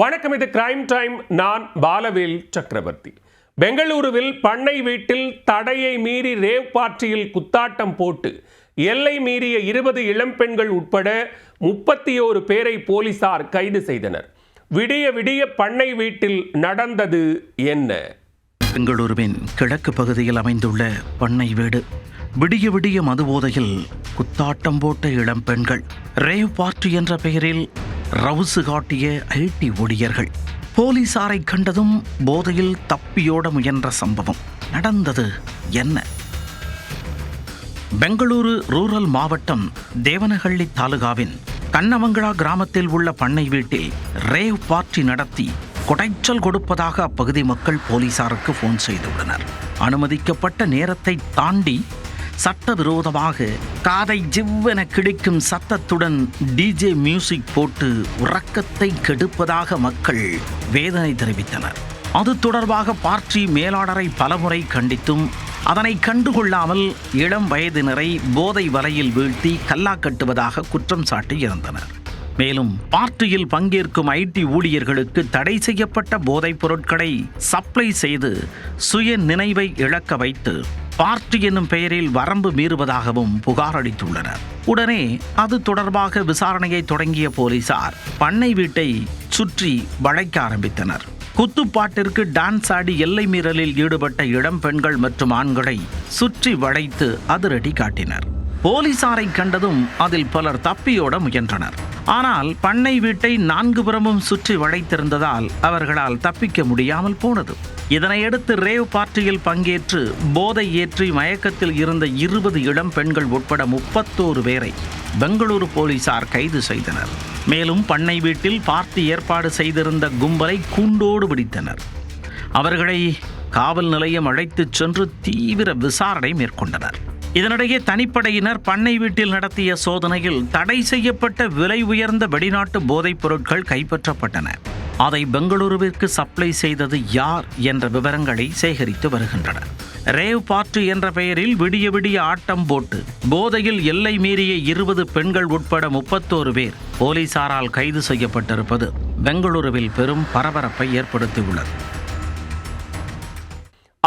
வணக்கம், இது crime time. நான் பாலவேல் சக்கரவர்த்தி. பெங்களூருவில் பண்ணை வீட்டில் தடையை மீறி ரேவ் பார்ட்டியில் குத்தாட்டம் போட்டு எல்லை மீறிய 20 இளம்பெண்கள் உட்பட 31 பேரை போலீசார் கைது செய்தனர். விடிய விடிய பண்ணை வீட்டில் நடந்தது என்ன? பெங்களூருவின் கிழக்கு பகுதியில் அமைந்துள்ள பண்ணை வீடு. விடிய விடிய மதுபோதையில் குத்தாட்டம் போட்ட இளம்பெண்கள், ரேவ் பார்ட்டி என்ற பெயரில் ரவுசு காட்டிய ஐடி ஊழியர்கள் போலீசாரை கண்டதும் போதையில் தப்பியோட முயன்ற சம்பவம் நடந்தது என்ன? பெங்களூரு ரூரல் மாவட்டம் தேவனஹள்ளி தாலுகாவின் கண்ணமங்களா கிராமத்தில் உள்ள பண்ணை வீட்டில் ரேவ் பார்ட்டி நடத்தி குடைச்சல் கொடுப்பதாக அப்பகுதி மக்கள் போலீசாருக்கு போன் செய்துள்ளனர். அனுமதிக்கப்பட்ட நேரத்தை தாண்டி சட்டவிரோதமாக காதை ஜிவ்வென கிழிக்கும் சத்தத்துடன் டிஜே மியூசிக் போட்டு உறக்கத்தை கெடுப்பதாக மக்கள் வேதனை தெரிவித்தனர். அது தொடர்பாக பார்ட்டி மேலாளரை பலமுறை கண்டித்தும் அதனை கண்டுகொள்ளாமல் இளம் வயதினரை போதை வலையில் வீழ்த்தி கல்லா கட்டுவதாக குற்றம் சாட்டியிருந்தனர். மேலும் பார்ட்டியில் பங்கேற்கும் ஐடி ஊழியர்களுக்கு தடை செய்யப்பட்ட போதைப் பொருட்களை சப்ளை செய்து சுய நினைவை இழக்க வைத்து பார்ட்டி என்னும் பெயரில் வரம்பு மீறுவதாகவும் புகார் அளித்துள்ளனர். உடனே அது தொடர்பாக விசாரணையை தொடங்கிய போலீசார் பண்ணை வீட்டை சுற்றி வளைக்க ஆரம்பித்தனர். குத்துப்பாட்டிற்கு டான்ஸ் ஆடி எல்லை மீறலில் ஈடுபட்ட இளம் பெண்கள் மற்றும் ஆண்களை சுற்றி வளைத்து அதிரடி காட்டினர். போலீசாரை கண்டதும் அதில் பலர் தப்பியோட முயன்றனர். ஆனால் பண்ணை வீட்டை 4 புறமும் சுற்றி வளைத்திருந்ததால் அவர்களால் தப்பிக்க முடியாமல் போனது. இதனையடுத்து ரேவ் பார்ட்டியில் பங்கேற்று போதை ஏற்றி மயக்கத்தில் இருந்த 20 இளம் பெண்கள் உட்பட 31 பேரை பெங்களூரு போலீசார் கைது செய்தனர். மேலும் பண்ணை வீட்டில் பார்ட்டி ஏற்பாடு செய்திருந்த கும்பலை கூண்டோடு பிடித்தனர். அவர்களை காவல் நிலையம் அழைத்துச் சென்று தீவிர விசாரணை மேற்கொண்டனர். இதனிடையே தனிப்படையினர் பண்ணை வீட்டில் நடத்திய சோதனையில் தடை செய்யப்பட்ட விலை உயர்ந்த வெளிநாட்டு போதைப் பொருட்கள் கைப்பற்றப்பட்டன. அதை பெங்களூருவிற்கு சப்ளை செய்தது யார் என்ற விவரங்களை சேகரித்து வருகின்றனர். ரேவ் பார்ட்டி என்ற பெயரில் விடிய விடிய ஆட்டம் போட்டு போதையில் எல்லை மீறிய 20 பெண்கள் உட்பட 31 பேர் போலீசாரால் கைது செய்யப்பட்டிருப்பது பெங்களூருவில் பெரும் பரபரப்பை ஏற்படுத்தியுள்ளது.